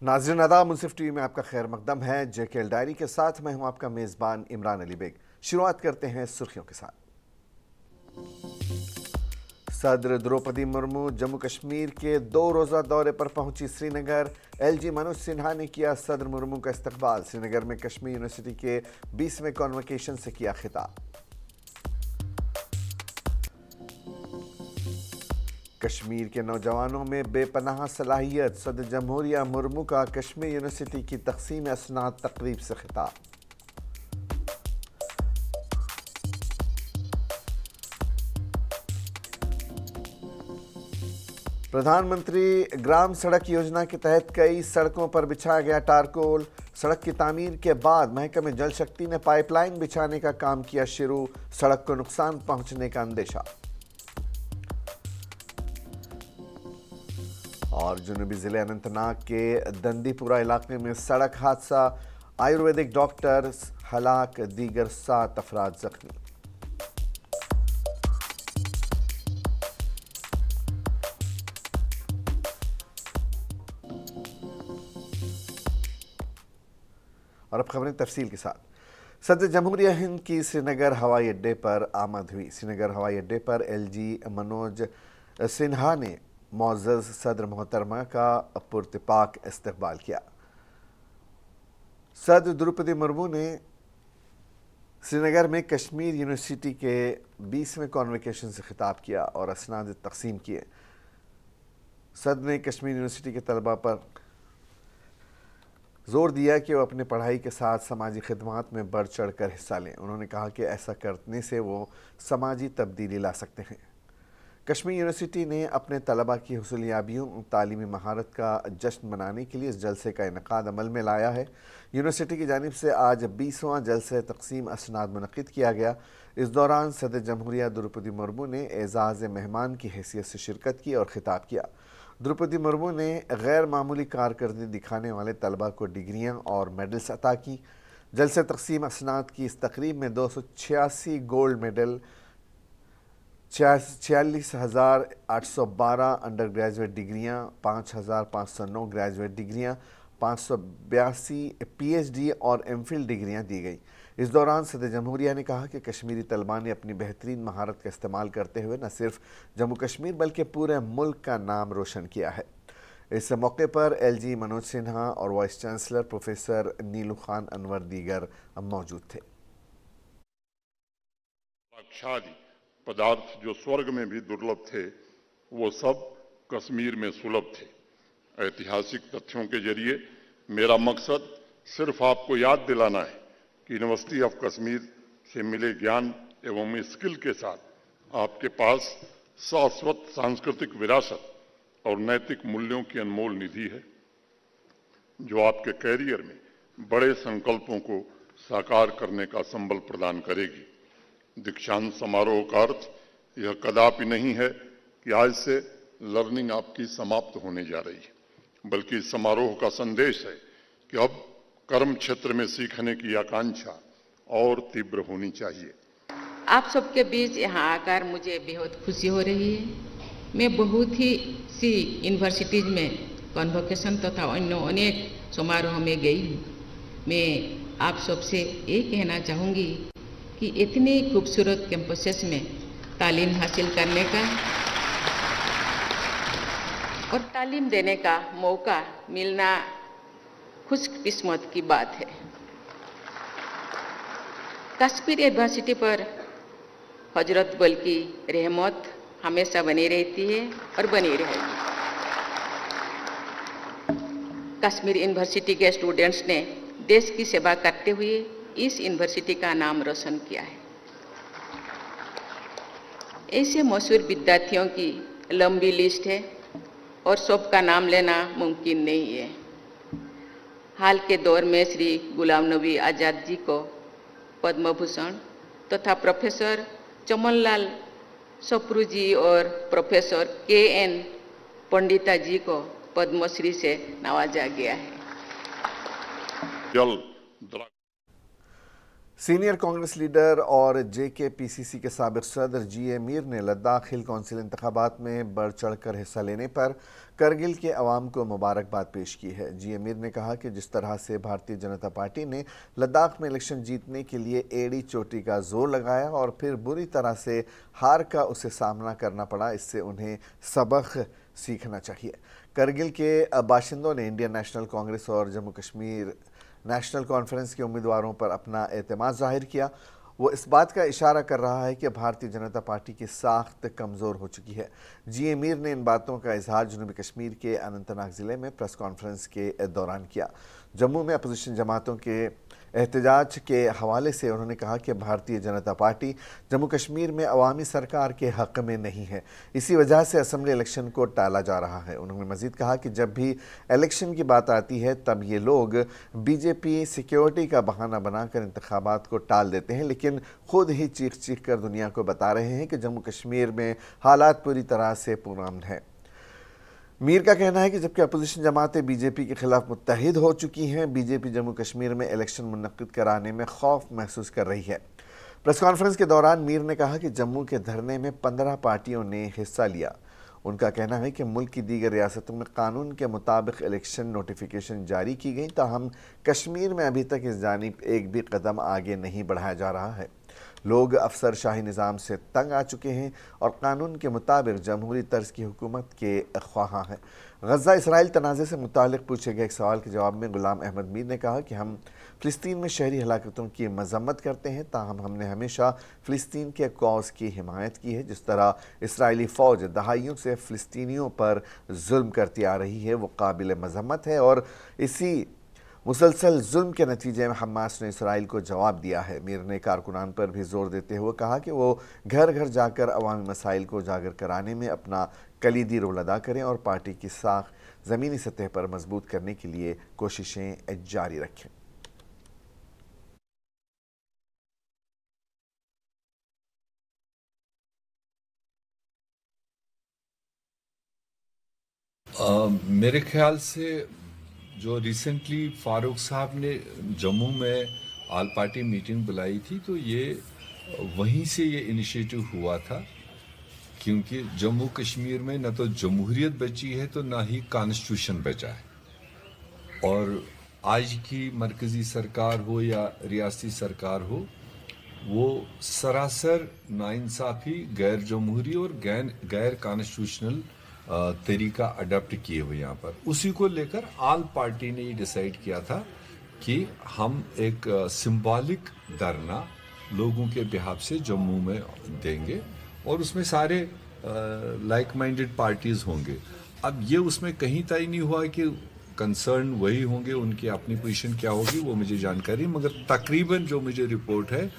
नाज़रीन आदाब, मुंसिफ टीवी में आपका खैर मकदम है। जेकेएल डायरी के साथ मैं हूं आपका मेज़बान इमरान अली बेग। शुरुआत करते हैं सुर्खियों के साथ। सदर द्रौपदी मुर्मू जम्मू कश्मीर के 2 रोज़ा दौरे पर पहुंची श्रीनगर। एलजी मनोज सिन्हा ने किया सदर मुर्मू का इस्तकबाल। श्रीनगर में कश्मीर यूनिवर्सिटी के 20वें कॉन्वोकेशन से किया खिताब। कश्मीर के नौजवानों में बेपनाह सलाहियत। सदर जमहूरिया मुर्मू का कश्मीर यूनिवर्सिटी की तकसीम असनाद तकरीब से खिताब। प्रधानमंत्री ग्राम सड़क योजना के तहत कई सड़कों पर बिछाया गया टारकोल। सड़क की तामीर के बाद महकमे जल शक्ति ने पाइपलाइन बिछाने का काम किया शुरू। सड़क को नुकसान पहुंचने का अंदेशा। और जुनूबी जिले अनंतनाग के दंदीपुरा इलाके में सड़क हादसा, आयुर्वेदिक डॉक्टर हलाक, दीगर 7 अफराद जख्मी। और अब खबरें तफसील के साथ। सदर जमहूरिया हिंद की श्रीनगर हवाई अड्डे पर आमद हुई। श्रीनगर हवाई अड्डे पर एलजी मनोज सिन्हा ने मुअज़्ज़ज़ सदर मोहतरमा का पुरतपाक इस्तकबाल किया। सदर द्रौपदी मुर्मू ने श्रीनगर में कश्मीर यूनिवर्सिटी के 20वें कॉन्वोकेशन से खिताब किया और असनाद तकसीम किए। सदर ने कश्मीर यूनिवर्सिटी के तलबा पर जोर दिया कि वो अपने पढ़ाई के साथ समाजी खिदमत में बढ़ चढ़ कर हिस्सा लें। उन्होंने कहा कि ऐसा करने से वो समाजी तब्दीली ला सकते हैं। कश्मीर यूनिवर्सिटी ने अपने तलबा की हुसूलियाबियों तालीमी महारत का जश्न मनाने के लिए इस जलसे का इनेकाद अमल में लाया है। यूनिवर्सिटी की जानिब से आज 20वां जलसे तकसीम असनाद मुनक़िद किया गया। इस दौरान सदर जमहूरिया द्रौपदी मुर्मू ने एज़ाज़ मेहमान की हैसियत से शिरकत की और खिताब किया। द्रौपदी मुर्मू ने गैर मामूली कारकर्दगी दिखाने वाले तलबा को डिग्रियाँ और मेडल्स अता की। जलसे तकसीम असनाद की इस तकरीब में 286 गोल्ड मेडल, 46,812 अंडर ग्रेजुएट डिग्रियाँ, 5,509 ग्रेजुएट डिग्रियाँ, 582 पीएचडी और एमफिल डिग्रियाँ दी गई। इस दौरान सदर जमहूरिया ने कहा कि कश्मीरी तलबा ने अपनी बेहतरीन महारत का इस्तेमाल करते हुए न सिर्फ जम्मू कश्मीर बल्कि पूरे मुल्क का नाम रोशन किया है। इस मौके पर एलजी मनोज सिन्हा और वाइस चांसलर प्रोफेसर नीलू खान अनवर दीगर मौजूद थे। पदार्थ जो स्वर्ग में भी दुर्लभ थे, वो सब कश्मीर में सुलभ थे। ऐतिहासिक तथ्यों के जरिए मेरा मकसद सिर्फ आपको याद दिलाना है कि यूनिवर्सिटी ऑफ कश्मीर से मिले ज्ञान एवं स्किल के साथ आपके पास शाश्वत सांस्कृतिक विरासत और नैतिक मूल्यों की अनमोल निधि है, जो आपके कैरियर में बड़े संकल्पों को साकार करने का संबल प्रदान करेगी। दीक्षांत समारोह का अर्थ यह कदापि नहीं है कि आज से लर्निंग आपकी समाप्त होने जा रही है, बल्कि इस समारोह का संदेश है कि अब कर्म क्षेत्र में सीखने की आकांक्षा और तीव्र होनी चाहिए। आप सबके बीच यहाँ आकर मुझे बेहद खुशी हो रही है। मैं बहुत ही सी यूनिवर्सिटीज में कॉन्वोकेशन तथा अन्य अनेक समारोह में गई हूँ। मैं आप सबसे ये कहना चाहूँगी कि इतनी खूबसूरत कैंपसेस में तालीम हासिल करने का और तालीम देने का मौका मिलना खुशकिस्मत की बात है। कश्मीर यूनिवर्सिटी पर हजरत बल की रहमत हमेशा बनी रहती है और बनी रहेगी। कश्मीर यूनिवर्सिटी के स्टूडेंट्स ने देश की सेवा करते हुए इस यूनिवर्सिटी का नाम रोशन किया है। ऐसे मशहूर विद्यार्थियों की लंबी लिस्ट है और सबका नाम लेना मुमकिन नहीं है। हाल के दौर में श्री गुलाम नबी आज़ाद जी को पद्म भूषण तथा प्रोफेसर चमनलाल सप्रू जी और प्रोफेसर के.एन. पंडिता जी को पद्मश्री से नवाजा गया है। सीनियर कांग्रेस लीडर और JKPCC के साबिक सदर GA मीर ने लद्दाख हिल कौंसिल इंतखाबात में बढ़ चढ़कर हिस्सा लेने पर करगिल के अवाम को मुबारकबाद पेश की है। GA मीर ने कहा कि जिस तरह से भारतीय जनता पार्टी ने लद्दाख में इलेक्शन जीतने के लिए एड़ी चोटी का जोर लगाया और फिर बुरी तरह से हार का उसे सामना करना पड़ा, इससे उन्हें सबक सीखना चाहिए। करगिल के बाशिंदों ने इंडियन नेशनल कांग्रेस और जम्मू कश्मीर नेशनल कॉन्फ्रेंस के उम्मीदवारों पर अपना एतमाद जाहिर किया। वो इस बात का इशारा कर रहा है कि भारतीय जनता पार्टी की साख्त कमज़ोर हो चुकी है। GA मीर ने इन बातों का इजहार जनूबी कश्मीर के अनंतनाग ज़िले में प्रेस कॉन्फ्रेंस के दौरान किया। जम्मू में अपोजिशन जमातों के एहतजाज के हवाले से उन्होंने कहा कि भारतीय जनता पार्टी जम्मू कश्मीर में अवामी सरकार के हक़ में नहीं है, इसी वजह से असम्बली इलेक्शन को टाला जा रहा है। उन्होंने मज़ीद कहा कि जब भी इलेक्शन की बात आती है तब ये लोग BJP सिक्योरिटी का बहाना बनाकर इंतखाबात को टाल देते हैं, लेकिन खुद ही चीख चीख कर दुनिया को बता रहे हैं कि जम्मू कश्मीर में हालात पूरी तरह से पुरअमन है। मीर का कहना है कि जबकि अपोजिशन जमातें BJP के खिलाफ मुत्तहिद हो चुकी हैं, BJP जम्मू कश्मीर में इलेक्शन मुनक्किद कराने में खौफ महसूस कर रही है। प्रेस कॉन्फ्रेंस के दौरान मीर ने कहा कि जम्मू के धरने में 15 पार्टियों ने हिस्सा लिया। उनका कहना है कि मुल्क की दीगर रियासतों में कानून के मुताबिक इलेक्शन नोटिफिकेशन जारी की गई, ताहम कश्मीर में अभी तक इस जानिब एक भी कदम आगे नहीं बढ़ाया जा रहा है। लोग अफसर शाही निज़ाम से तंग आ चुके हैं और कानून के मुताबिक जमहूरी तर्ज की हुकूमत के ख्वाहां हैं। गज़ा इसराइल तनाज़े से मुतालिक पूछे गए एक सवाल के जवाब में गुलाम अहमद मीर ने कहा कि हम फ़िलिस्तीन में शहरी हलाकतों की मज़म्मत करते हैं, ताहम हमने हमेशा फ़िलिस्तीन के कौज़ की हिमायत की है। जिस तरह इसराइली फ़ौज दहाइयों से फ़िलिस्तीनियों पर जुल्म करती आ रही है वो काबिल मज़म्मत है और इसी मुसलसल जुल्म के नतीजे में हमास ने इसराइल को जवाब दिया है। मीर ने कारकुनान पर भी जोर देते हुए कहा कि वो घर घर जाकर अवामी मसाइल को उजागर कराने में अपना कलीदी रोल अदा करें और पार्टी की साख ज़मीनी सतह पर मजबूत करने के लिए कोशिशें जारी रखें। मेरे ख्याल से जो रिसेंटली फारूक साहब ने जम्मू में आल पार्टी मीटिंग बुलाई थी, तो ये वहीं से ये इनिशिएटिव हुआ था, क्योंकि जम्मू कश्मीर में न तो जमहूरियत बची है तो ना ही कॉन्स्टिट्यूशन बचा है। और आज की मरकज़ी सरकार हो या रियासती सरकार हो, वो सरासर नाइंसाफ़ी, गैर जमहूरी और गैर कॉन्स्टिट्यूशनल तरीका अडॉप्ट किए हुए यहाँ पर। उसी को लेकर आल पार्टी ने ये डिसाइड किया था कि हम एक सिंबॉलिक धरना लोगों के बिहाफ से जम्मू में देंगे और उसमें सारे लाइक माइंडेड पार्टीज़ होंगे। अब ये उसमें कहीं तय नहीं हुआ कि कंसर्न वही होंगे, उनकी अपनी पोजीशन क्या होगी वो मुझे जानकारी, मगर तकरीबन जो मुझे रिपोर्ट है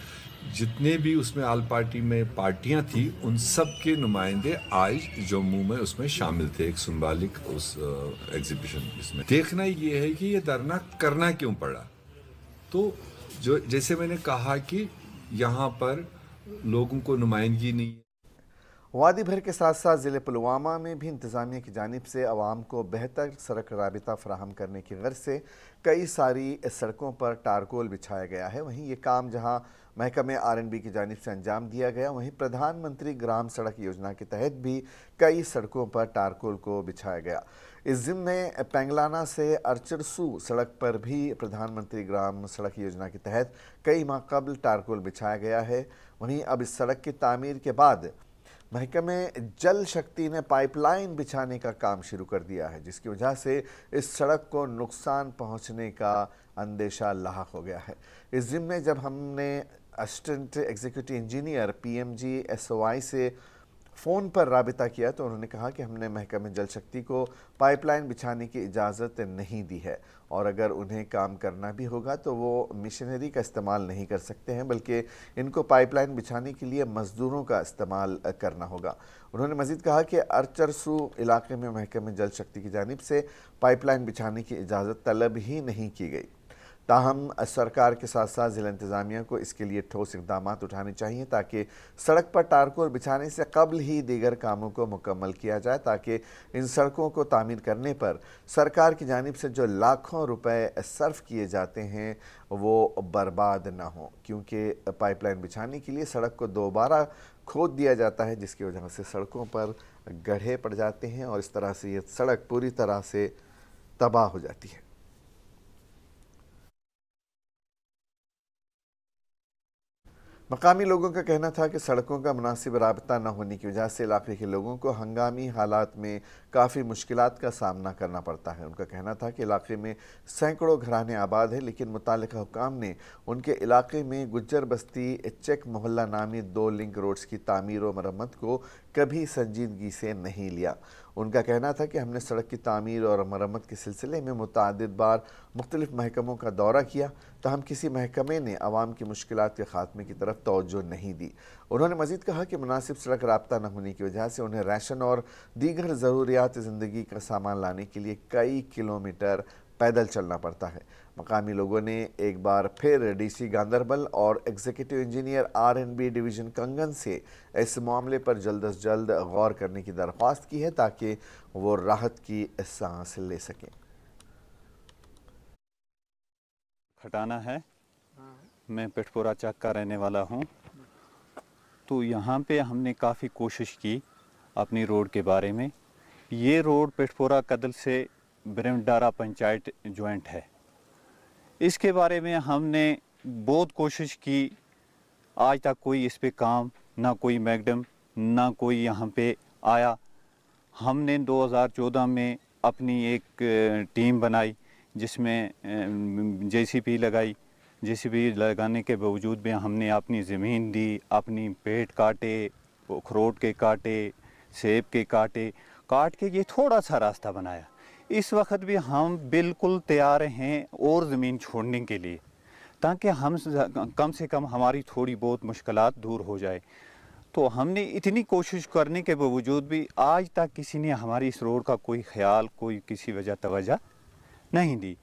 जितने भी उसमें आल पार्टी में पार्टियां थी उन सब के नुमाइंदे आज जम्मू में उसमें शामिल थे, एक सिंबॉलिक उस एग्जीबिशन। इसमें देखना ये है कि ये धरना करना क्यों पड़ा। तो जो जैसे मैंने कहा कि यहाँ पर लोगों को नुमाइंदगी नहीं है। वादी भर के साथ साथ ज़िले पुलवामा में भी इंतज़ामिया की जानिब से आवाम को बेहतर सड़क राबिता फराहम करने की गर्ज से कई सारी सड़कों पर टारकोल बिछाया गया है। वहीं ये काम जहां महकमे R&B की जानिब से अंजाम दिया गया, वहीं प्रधानमंत्री ग्राम सड़क योजना के तहत भी कई सड़कों पर टारकोल को बिछाया गया। इस ज़िम्मे पेंगलाना से अर्चरसू सड़क पर भी प्रधानमंत्री ग्राम सड़क योजना के तहत कई माह कबल टारकोल बिछाया गया है। वहीं अब इस सड़क की तामीर के बाद महकमे जल शक्ति ने पाइपलाइन बिछाने का काम शुरू कर दिया है, जिसकी वजह से इस सड़क को नुकसान पहुंचने का अंदेशा लाहक हो गया है। इस ज़िम्मे जब हमने assistant executive engineer PMG SOI से फ़ोन पर राबिता किया तो उन्होंने कहा कि हमने महकमे जल शक्ति को पाइपलाइन बिछाने की इजाज़त नहीं दी है और अगर उन्हें काम करना भी होगा तो वो मशीनरी का इस्तेमाल नहीं कर सकते हैं, बल्कि इनको पाइपलाइन बिछाने के लिए मज़दूरों का इस्तेमाल करना होगा। उन्होंने मज़ीद कहा कि अर्चरसू इलाके में महकमे जल शक्ति की जानिब से पाइपलाइन बिछाने की इजाज़त तलब ही नहीं की गई। ताहम सरकार के साथ साथ ज़िला इंतज़ामिया को इसके लिए ठोस इक़दामात उठाने चाहिए ताकि सड़क पर टारकोल बिछाने से कबल ही दीगर कामों को मुकम्मल किया जाए, ताकि इन सड़कों को तामीर करने पर सरकार की जानिब से जो लाखों रुपए सर्फ किए जाते हैं वो बर्बाद ना हो, क्योंकि पाइपलाइन बिछाने के लिए सड़क को दोबारा खोद दिया जाता है, जिसकी वजह से सड़कों पर गड्ढे पड़ जाते हैं और इस तरह से ये सड़क पूरी तरह से तबाह हो जाती है। मकामी लोगों का कहना था कि सड़कों का मुनासिब राबता न होने की वजह से इलाके के लोगों को हंगामी हालात में काफ़ी मुश्किलात का सामना करना पड़ता है। उनका कहना था कि इलाके में सैकड़ों घराने आबाद हैं, लेकिन मुतालिका हुकाम ने उनके इलाके में गुज्जर बस्ती चेक मोहल्ला नामी 2 लिंक रोड्स की तामीर व मरम्मत को कभी संजीदगी से नहीं लिया। उनका कहना था कि हमने सड़क की तामीर और मरम्मत के सिलसिले में मुतअद्दिद बार मुख्तलिफ महकमों का दौरा किया, तहम किसी महकमे ने आवाम की मुश्किलात के खात्मे की तरफ तवज्जो नहीं दी। उन्होंने मज़ीद कहा कि मुनासिब सड़क राब्ता न होने की वजह से उन्हें राशन और दीगर ज़रूरियात ज़िंदगी का सामान लाने के लिए कई किलोमीटर पैदल चलना पड़ता है। मकामी लोगों ने एक बार फिर डीसी गांदरबल और एग्जीक्यूटिव इंजीनियर R&B डिवीज़न कंगन से इस मामले पर जल्द अज जल्द गौर करने की दरख्वास्त की है ताकि वो राहत की सांस ले सकें। खटाना है, मैं पिठपुरा चक का रहने वाला हूँ। तो यहाँ पे हमने काफ़ी कोशिश की अपनी रोड के बारे में। ये रोड पिठपुरा कदल से ब्रह्मडारा पंचायत जॉइंट है। इसके बारे में हमने बहुत कोशिश की, आज तक कोई इस पे काम, ना कोई मैडम ना कोई यहाँ पे आया। हमने 2014 में अपनी एक टीम बनाई जिसमें JCB लगाई। JCB लगाने के बावजूद भी हमने अपनी ज़मीन दी, अपनी पेड़ काटे, अखरोट के काटे, सेब के काट के ये थोड़ा सा रास्ता बनाया। इस वक्त भी हम बिल्कुल तैयार हैं और ज़मीन छोड़ने के लिए, ताकि हम कम से कम हमारी थोड़ी बहुत मुश्किलात दूर हो जाए। तो हमने इतनी कोशिश करने के बावजूद भी आज तक किसी ने हमारी इस रोड का कोई ख्याल, कोई किसी वजह तवज्जो नहीं दी।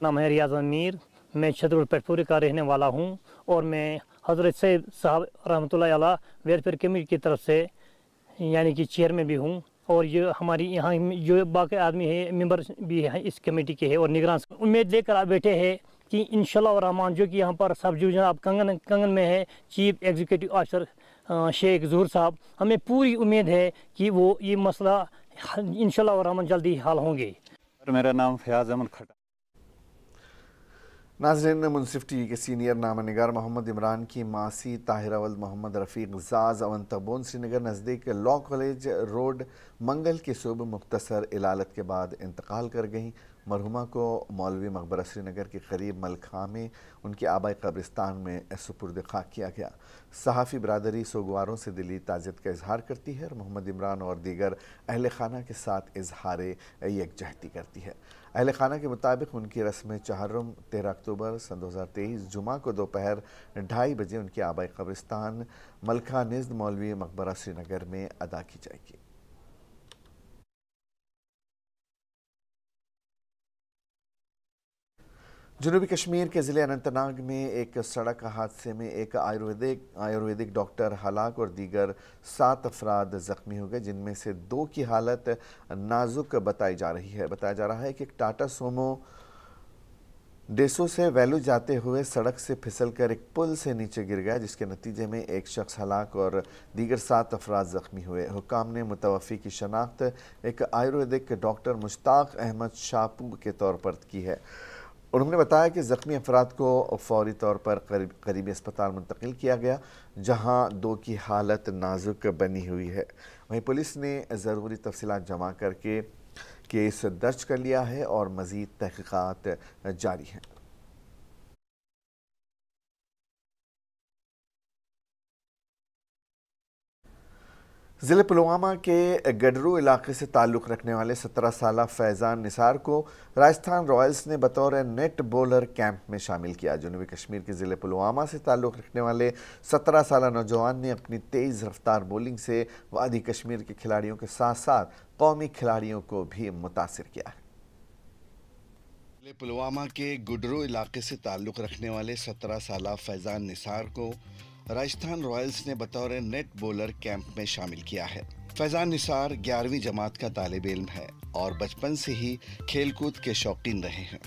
नाम है रियाज अमीर, मैं छतरपुर पिठपुरे का रहने वाला हूँ और मैं हज़रत सैयद साहब रहमतुल्लाह अलैह वेलफेयर कमेटी की तरफ से यानी कि चेयरमैन भी हूँ, और ये हमारी यहाँ जो बाकी आदमी है मेंबर भी हैं इस कमेटी के है और निगरान। उम्मीद लेकर बैठे हैं कि इंशाल्लाह रहमान जो कि यहाँ पर सब डिवीजन आप कंगन में है चीफ एग्जीक्यूटिव ऑफिसर शेख ज़हूर साहब, हमें पूरी उम्मीद है कि वो ये मसला इंशाल्लाह रहमान जल्दी हल होंगे। मेरा नाम फयाज अहमद खटा। नाज़रीन, मुनसिफ टीवी के सीनियर नामनिगार मोहम्मद इमरान की मासी ताहिरा वल्द मोहम्मद रफ़ीक ज़ाज़ अवंतबोन श्रीनगर नज़दीक लॉ कॉलेज रोड मंगल की सुबह मुख्तसर इलालत के बाद इंतकाल कर गईं। मरहुमा को मौलवी मकबरा श्रीनगर के करीब मलखा में उनके आबाई कब्रिस्तान में सुपुर्द खाक किया गया। सहाफ़ी बरादरी सोगवारों से दिली ताज़ियत का इजहार करती है और मोहम्मद इमरान और दीगर अहल खाना के साथ इजहार यकजहती करती है। अहल खाना के मुताबिक उनकी रस्म चहर्रम 13 अक्टूबर सन 2023 जुमा को दोपहर 2:30 बजे उनके आबाई कब्रिस्तान मलखा निज़्द मौलवी मकबरा श्रीनगर में अदा की जाएगी। जनूबी कश्मीर के ज़िले अनंतनाग में एक सड़क हादसे में एक आयुर्वेदिक डॉक्टर हलाक और दीगर 7 अफराद ज़ख्मी हो गए, जिनमें से 2 की हालत नाजुक बताई जा रही है। बताया जा रहा है कि एक टाटा सोमो डेसो से वैलू जाते हुए सड़क से फिसलकर एक पुल से नीचे गिर गया, जिसके नतीजे में एक शख्स हलाक और दीगर 7 अफराद ज़ख्मी हुए। हुकाम ने मुतवफ़ी की शनाख्त एक आयुर्वेदिक डॉक्टर मुश्ताक अहमद शापू के तौर पर की है। उन्होंने बताया कि ज़ख्मी अफराद को फौरी तौर पर करीबी अस्पताल मुंतकिल किया गया, जहां 2 की हालत नाजुक बनी हुई है। वहीं पुलिस ने ज़रूरी तफसीलात जमा करके केस दर्ज कर लिया है और मज़ीद तहक़ीक़ात जारी हैं। ज़िले पुलवामा के गडरू इलाके से ताल्लुक़ रखने वाले 17 साला फैज़ान निसार को राजस्थान रॉयल्स ने बतौर नेट बॉलर कैंप में शामिल किया। जनूबी कश्मीर के ज़िले पुलवामा से ताल्लुक़ रखने वाले 17 साला नौजवान ने अपनी तेज़ रफ्तार बॉलिंग से वादी कश्मीर के खिलाड़ियों के साथ साथ कौमी खिलाड़ियों को भी मुतासिर किया है। पुलवामा के गुडरू इलाके से ताल्लुक़ रखने वाले 17 साला फैज़ान निसार को राजस्थान रॉयल्स ने बतौर नेट बॉलर कैंप में शामिल किया है। फैज़ान निसार 11वीं जमात का तालिब इल्म है और बचपन से ही खेलकूद के शौकीन रहे हैं।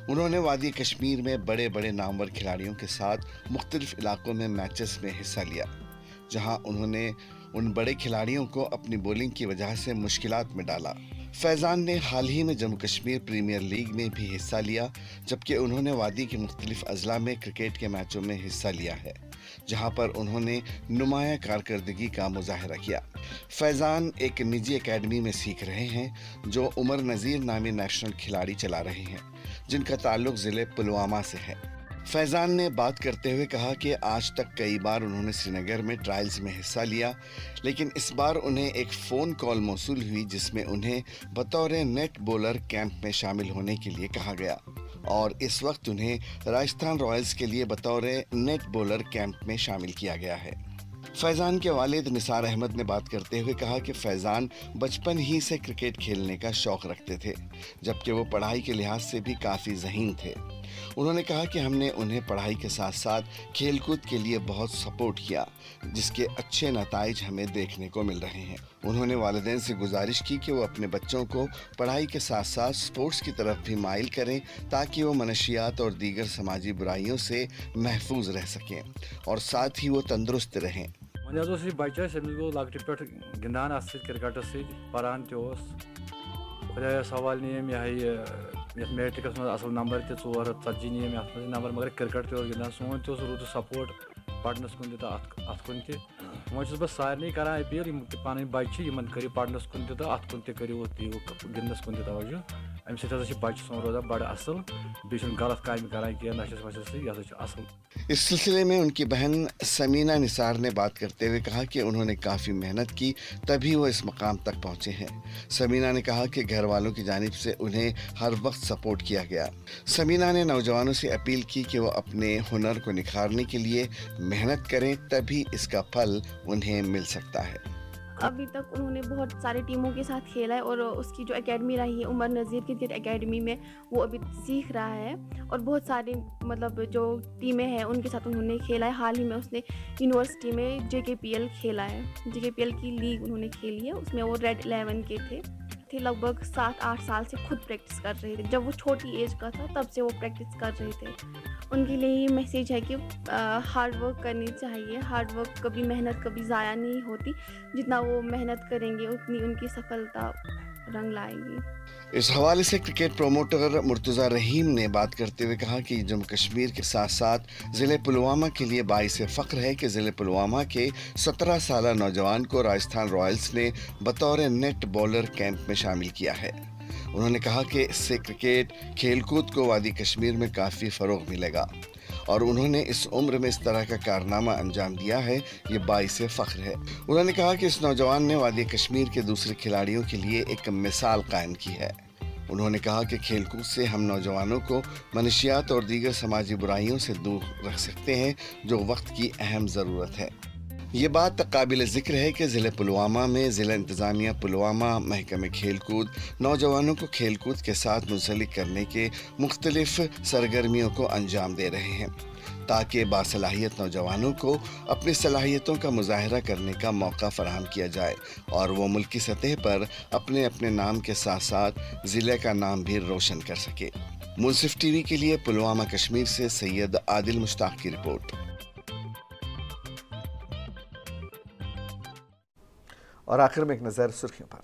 उन्होंने वादी कश्मीर में बड़े बड़े नामवर खिलाड़ियों के साथ मुख्तलिफ इलाकों में मैचेस में हिस्सा लिया, जहां उन्होंने उन बड़े खिलाड़ियों को अपनी बॉलिंग की वजह से मुश्किलात में डाला। फैज़ान ने हाल ही में जम्मू कश्मीर प्रीमियर लीग में भी हिस्सा लिया, जबकि उन्होंने वादी के मुख्तलिफ अजला में क्रिकेट के मैचों में हिस्सा लिया है, जहां पर उन्होंने नुमाया कारकर्दगी का मुजाहरा किया। फैज़ान एक निजी एकेडमी में सीख रहे हैं, जो उमर नज़ीर नामी नेशनल खिलाड़ी चला रहे हैं, जिनका ताल्लुक ज़िले पुलवामा से है। फैज़ान ने बात करते हुए कहा कि आज तक कई बार उन्होंने श्रीनगर में ट्रायल्स में हिस्सा लिया, लेकिन इस बार उन्हें एक फ़ोन कॉल मौसूल हुई जिसमें उन्हें बतौर नेट बॉलर कैंप में शामिल होने के लिए कहा गया और इस वक्त उन्हें राजस्थान रॉयल्स के लिए बतौर नेट बॉलर कैंप में शामिल किया गया है। फैज़ान के वालिद निसार अहमद ने बात करते हुए कहा कि फैज़ान बचपन ही से क्रिकेट खेलने का शौक़ रखते थे, जबकि वो पढ़ाई के लिहाज से भी काफ़ी ज़हीन थे। उन्होंने कहा कि हमने उन्हें पढ़ाई के साथ साथ खेलकूद के लिए बहुत सपोर्ट किया, जिसके अच्छे नताइज हमें देखने को मिल रहे हैं। उन्होंने वालिदैन से गुजारिश की कि वो अपने बच्चों को पढ़ाई के साथ साथ स्पोर्ट्स की तरफ भी माइल करें, ताकि वो मनशियात और दीगर समाजी बुराइयों से महफूज रह सकें और साथ ही वो तंदुरुस्त रहें। बच्चा लकट पे गिंदान क्रिकेट पान खुदायस हवाल नीम यह मैट्रिकस मज असल नंबर ते 440 नीम अत नंबर, मगर क्रिकेट ते गिंदान सोन ते रूद सपोर्ट पढ़नस कुन अत कुन ते वह बस सारे करान अपील पन बच्चे करो पढ़नस कुन ते अत कुन ते करो गिंदनस कुन ते तवज्जो। अम सो बच्चे सोन रोजान बड़ असल बे गलत काम करान कह नशस वशस यह असल। इस सिलसिले में उनकी बहन समीना निसार ने बात करते हुए कहा कि उन्होंने काफ़ी मेहनत की, तभी वो इस मकाम तक पहुंचे हैं। समीना ने कहा कि घर वालों की जानिब से उन्हें हर वक्त सपोर्ट किया गया। समीना ने नौजवानों से अपील की कि वो अपने हुनर को निखारने के लिए मेहनत करें, तभी इसका फल उन्हें मिल सकता है। अभी तक उन्होंने बहुत सारे टीमों के साथ खेला है और उसकी जो एकेडमी रही है उमर नज़ीर क्रिकेट एकेडमी में, वो अभी सीख रहा है और बहुत सारे मतलब जो टीमें हैं उनके साथ उन्होंने खेला है। हाल ही में उसने यूनिवर्सिटी में JKPL खेला है, JKPL की लीग उन्होंने खेली है, उसमें वो रेड 11 के थे। लगभग 7-8 साल से खुद प्रैक्टिस कर रहे थे। जब वो छोटी एज का था तब से वो प्रैक्टिस कर रहे थे। उनके लिए ये मैसेज है कि हार्ड वर्क करनी चाहिए। हार्ड वर्क कभी मेहनत कभी ज़ाया नहीं होती, जितना वो मेहनत करेंगे उतनी उनकी सफलता रंग लाएगी। इस हवाले से क्रिकेट प्रोमोटर मुर्तज़ा रहीम ने बात करते हुए कहा कि जम्मू कश्मीर के साथ साथ ज़िले पुलवामा के लिए बाइस फ़ख्र है कि ज़िले पुलवामा के 17 साला नौजवान को राजस्थान रॉयल्स ने बतौर नेट बॉलर कैंप में शामिल किया है। उन्होंने कहा कि इससे क्रिकेट खेलकूद को वादी कश्मीर में काफ़ी फ़रोग़ मिलेगा और उन्होंने इस उम्र में इस तरह का कारनामा अंजाम दिया है, ये बाइस फ़ख्र है। उन्होंने कहा कि इस नौजवान ने वादी कश्मीर के दूसरे खिलाड़ियों के लिए एक मिसाल कायम की है। उन्होंने कहा कि खेलकूद से हम नौजवानों को मनशियात और दीगर समाजी बुराइयों से दूर रख सकते हैं, जो वक्त की अहम ज़रूरत है। ये बात काबिल ज़िक्र है कि ज़िले पुलवामा में ज़िला इंतज़ामिया पुलवामा महकमे खेलकूद नौजवानों को खेलकूद के साथ मुंसलिक करने के मुख्तलिफ सरगर्मियों को अंजाम दे रहे हैं, ताकि बासलाहियत नौजवानों को अपनी सलाहियतों का मुजाहरा करने का मौका फराहम किया जाए और वो मुल्की सतह पर अपने अपने नाम के साथ साथ ज़िले का नाम भी रोशन कर सके। मुंसिफ TV के लिए पुलवामा कश्मीर से सैयद आदिल मुश्ताक की रिपोर्ट। और आखिर में एक नज़र सुर्खियों पर।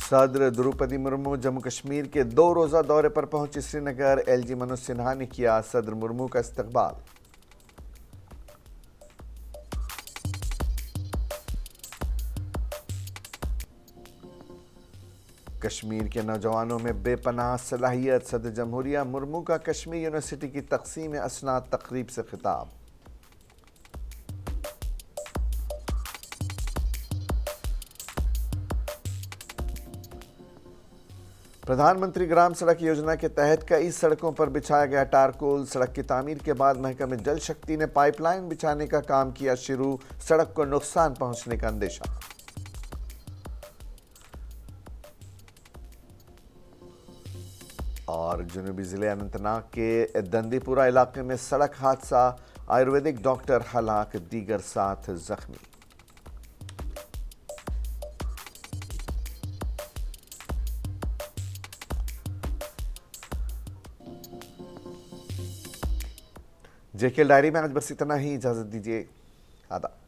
सदर द्रौपदी मुर्मू जम्मू कश्मीर के 2 रोज़ा दौरे पर पहुंची श्रीनगर। LG मनोज सिन्हा ने किया सदर मुर्मू का इस्तकबाल। कश्मीर के नौजवानों में बेपनाह सलाहियत। सदर जमहूरिया मुर्मू का कश्मीर यूनिवर्सिटी की तकसीम असनाद तकरीब से खिताब। प्रधानमंत्री ग्राम सड़क योजना के तहत कई सड़कों पर बिछाया गया टारकोल। सड़क की तामीर के बाद महकमे जल शक्ति ने पाइपलाइन बिछाने का काम किया शुरू। सड़क को नुकसान पहुंचने का अंदेशा। और जनूबी ज़िले अनंतनाग के दंदीपुरा इलाके में सड़क हादसा, आयुर्वेदिक डॉक्टर हलाक, दीगर 7 जख्मी। जेके डायरी में आज बस इतना ही, इजाज़त दीजिए, आदाब।